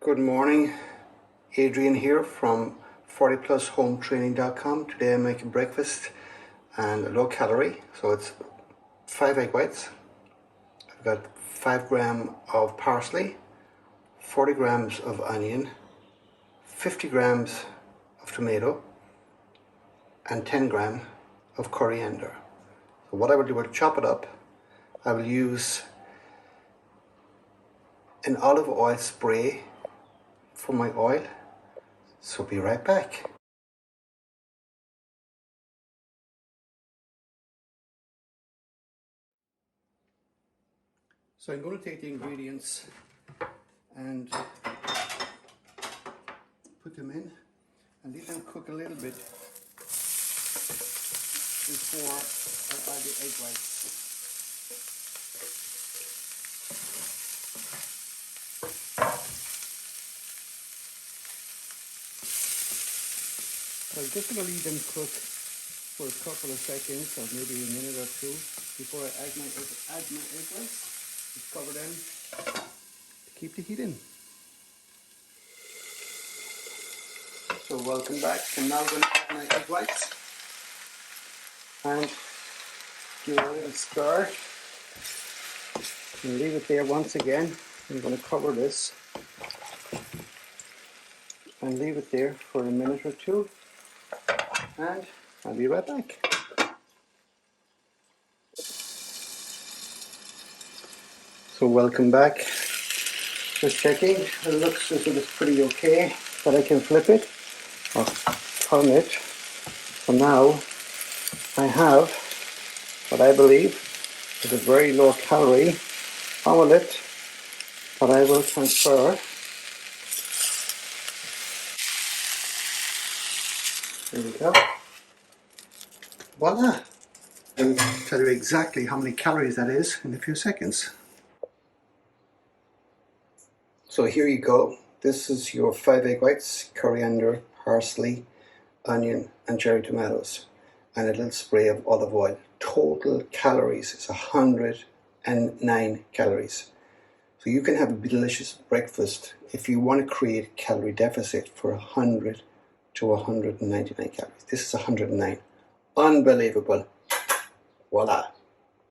Good morning, Adrian here from 40plushometraining.com. Today I'm making breakfast and low calorie, so it's 5 egg whites. I've got 5 grams of parsley, 40 grams of onion, 50 grams of tomato and 10 grams of coriander. So what I will do, I'll chop it up. I will use an olive oil spray for my oil, so be right back. So I'm going to take the ingredients and put them in and let them cook a little bit before I add the egg whites. So I'm just going to leave them cook for a couple of seconds or maybe a minute or two before I add my egg whites. Just cover them to keep the heat in. So welcome back. I'm now going to add my egg whites and give it a little stir and leave it there once again. I'm going to cover this and leave it there for a minute or two, and I'll be right back. So welcome back. Just checking, it looks as if it's pretty okay, but I can flip it or turn it. So now I have what I believe is a very low calorie omelette that I will transfer. There we go. Voila! I'll tell you exactly how many calories that is in a few seconds. So here you go. This is your 5 egg whites, coriander, parsley, onion and cherry tomatoes, and a little spray of olive oil. Total calories is 109 calories. So you can have a delicious breakfast if you want to create a calorie deficit for 100 to 199 calories. This is 109. Unbelievable. Voila.